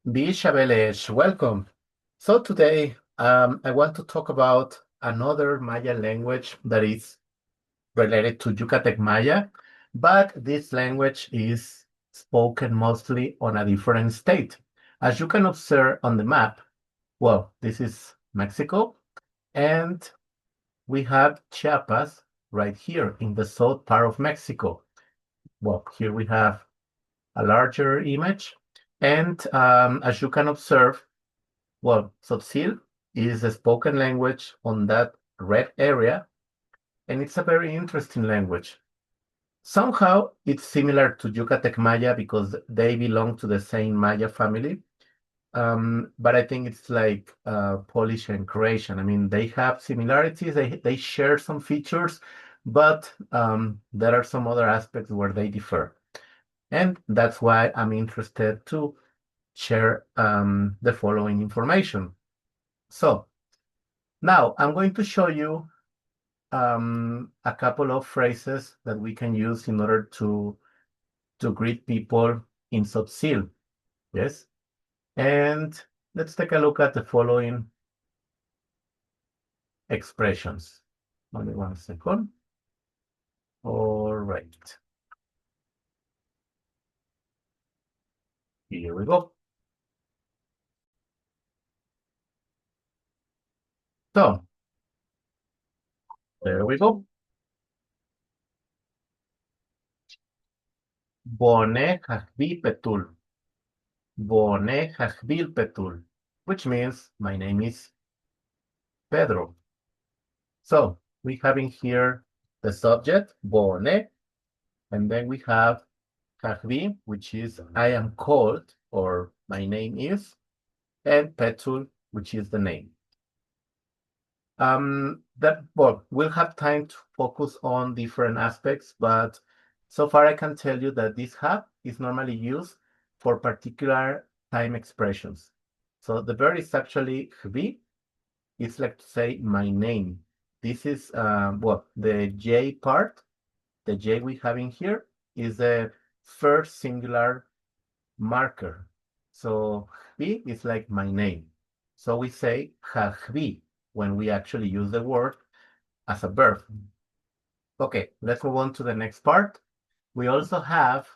Bishabelesh, welcome. So today, I want to talk about another Maya language that is related to Yucatec Maya, but this language is spoken mostly on a different state. As you can observe on the map, well, this is Mexico, and we have Chiapas right here in the south part of Mexico. Well, here we have a larger image, and as you can observe, well, Tzotzil is a spoken language on that red area, and it's a very interesting language. Somehow it's similar to Yucatec Maya because they belong to the same Maya family. But I think it's like Polish and Croatian. I mean, they have similarities, they share some features, but there are some other aspects where they differ. And that's why I'm interested to share the following information. So, now, I'm going to show you a couple of phrases that we can use in order to greet people in Tzotzil. Yes. And let's take a look at the following expressions. Only one second. All right. Here we go. So, there we go. Bone hachvi petul. Bone hachvil petul. Which means my name is Pedro. So, we have in here the subject, bone, and then we have Kahvi, which is I am called or my name is, and Petul, which is the name. Well, we'll have time to focus on different aspects, but so far I can tell you that this hub is normally used for particular time expressions. So the verb is actually Hvi. It's like to say my name. This is well, the J part, the J we have in here is the first singular marker. So Hvi is like my name. So we say Hahvi when we actually use the word as a verb. Okay, let's move on to the next part. We also have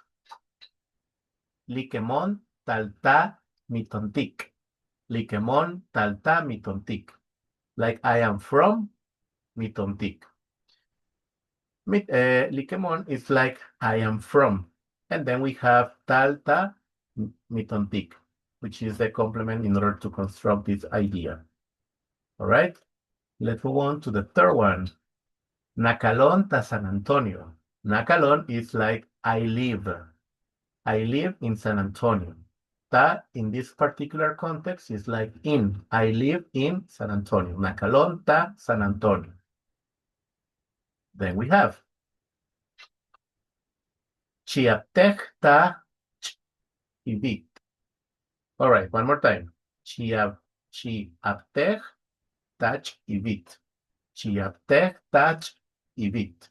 Likemon Talta Mitontik. Likemon Talta Mitontik. Like I am from Mitontik. Likemon is like I am from. And then we have Talta Mitontik, which is the complement in order to construct this idea. All right, let's move on to the third one. Nacalon ta San Antonio. Nacalon is like I live. I live in San Antonio. Ta in this particular context is like in. I live in San Antonio. Nacalon ta San Antonio. Then we have Chiaptech ta Ibit. All right, one more time. Chiaptech tach Ibit. Chiaptech tach Ibit.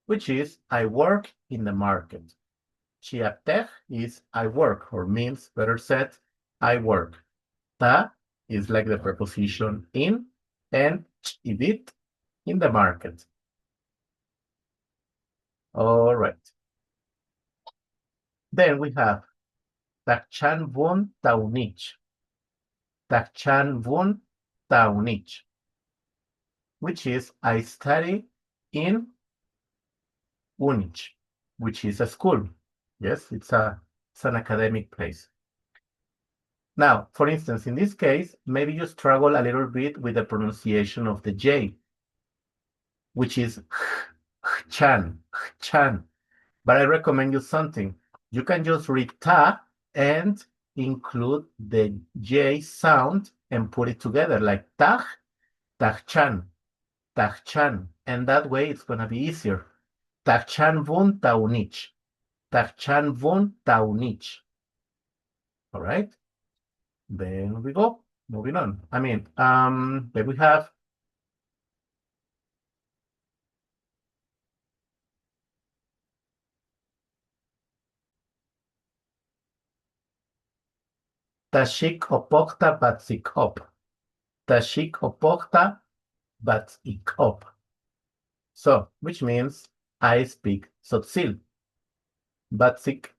Which is I work in the market. Chiaptech is I work, or means, better said, I work. Ta is like the preposition in, and ibit in the market. All right. Then we have Takchan Vun Taunich. Takchan Vun Taunich, which is I study in Unich, which is a school. Yes, it's an academic place. Now, for instance, in this case, maybe you struggle a little bit with the pronunciation of the J, which is chan, chan. But I recommend you something. You can just read ta and include the J sound and put it together like tach, tachchan, tachchan. And that way it's going to be easier. Tachchan vun taunich. Tachchan vun taunich. All right. Then we go. Moving on. I mean, then we have Tashik opokta batzik op. Tashik opokta batzik op. So, which means I speak Tzotzil. Batzik,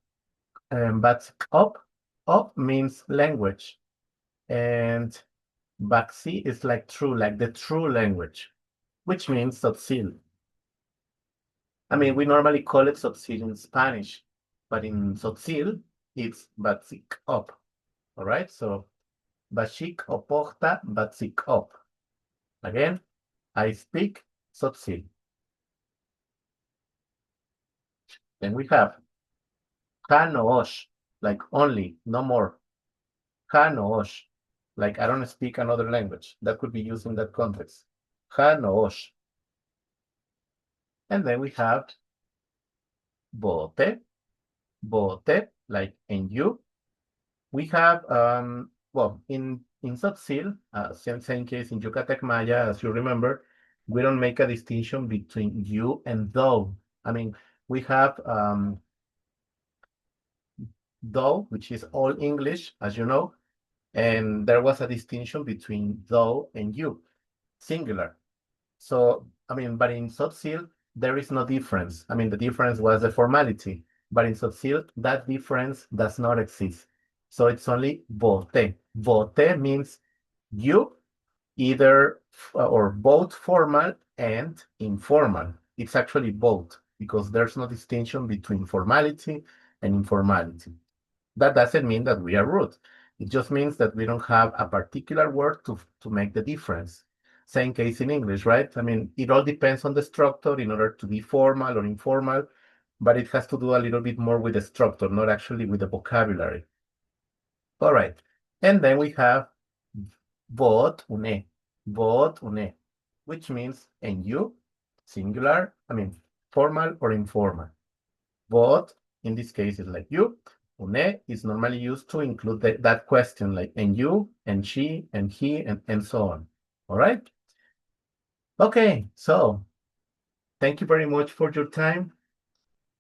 batzik op. Op means language. And Baxi is like true, like the true language, which means Tzotzil. I mean, we normally call it Tzotzil in Spanish, but in Tzotzil, it's Batzik op. All right, so Bashik oporta Batzik op. Again, I speak Tzotzil. Then we have Hanoosh, like only, no more. Hanoosh, like I don't speak another language. That could be used in that context. Hanoosh. And then we have Bote, Bote, like and you. We have, well, in Tzotzil, same case in Yucatec Maya, as you remember, we don't make a distinction between you and thou. I mean, we have thou, which is all English, as you know, and there was a distinction between thou and you, singular. So, I mean, but in Tzotzil, there is no difference. I mean, the difference was the formality, but in Tzotzil, that difference does not exist. So it's only vote. Vote means you, either or both formal and informal. It's actually both because there's no distinction between formality and informality. That doesn't mean that we are rude. It just means that we don't have a particular word to make the difference. Same case in English, right? I mean, it all depends on the structure in order to be formal or informal, but it has to do a little bit more with the structure, not actually with the vocabulary. All right. And then we have vot une, which means and you, singular, I mean, formal or informal. Vot, in this case, is like you. Une is normally used to include that question, like and you, and she, and he, and so on. All right? Okay, so thank you very much for your time.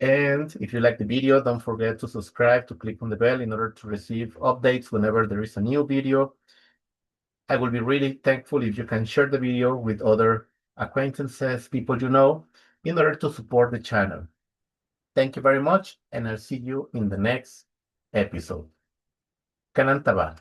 And if you like the video, don't forget to subscribe, to click on the bell in order to receive updates whenever there is a new video. I will be really thankful if you can share the video with other acquaintances, people you know, in order to support the channel. Thank you very much, and I'll see you in the next episode. Kanantaba.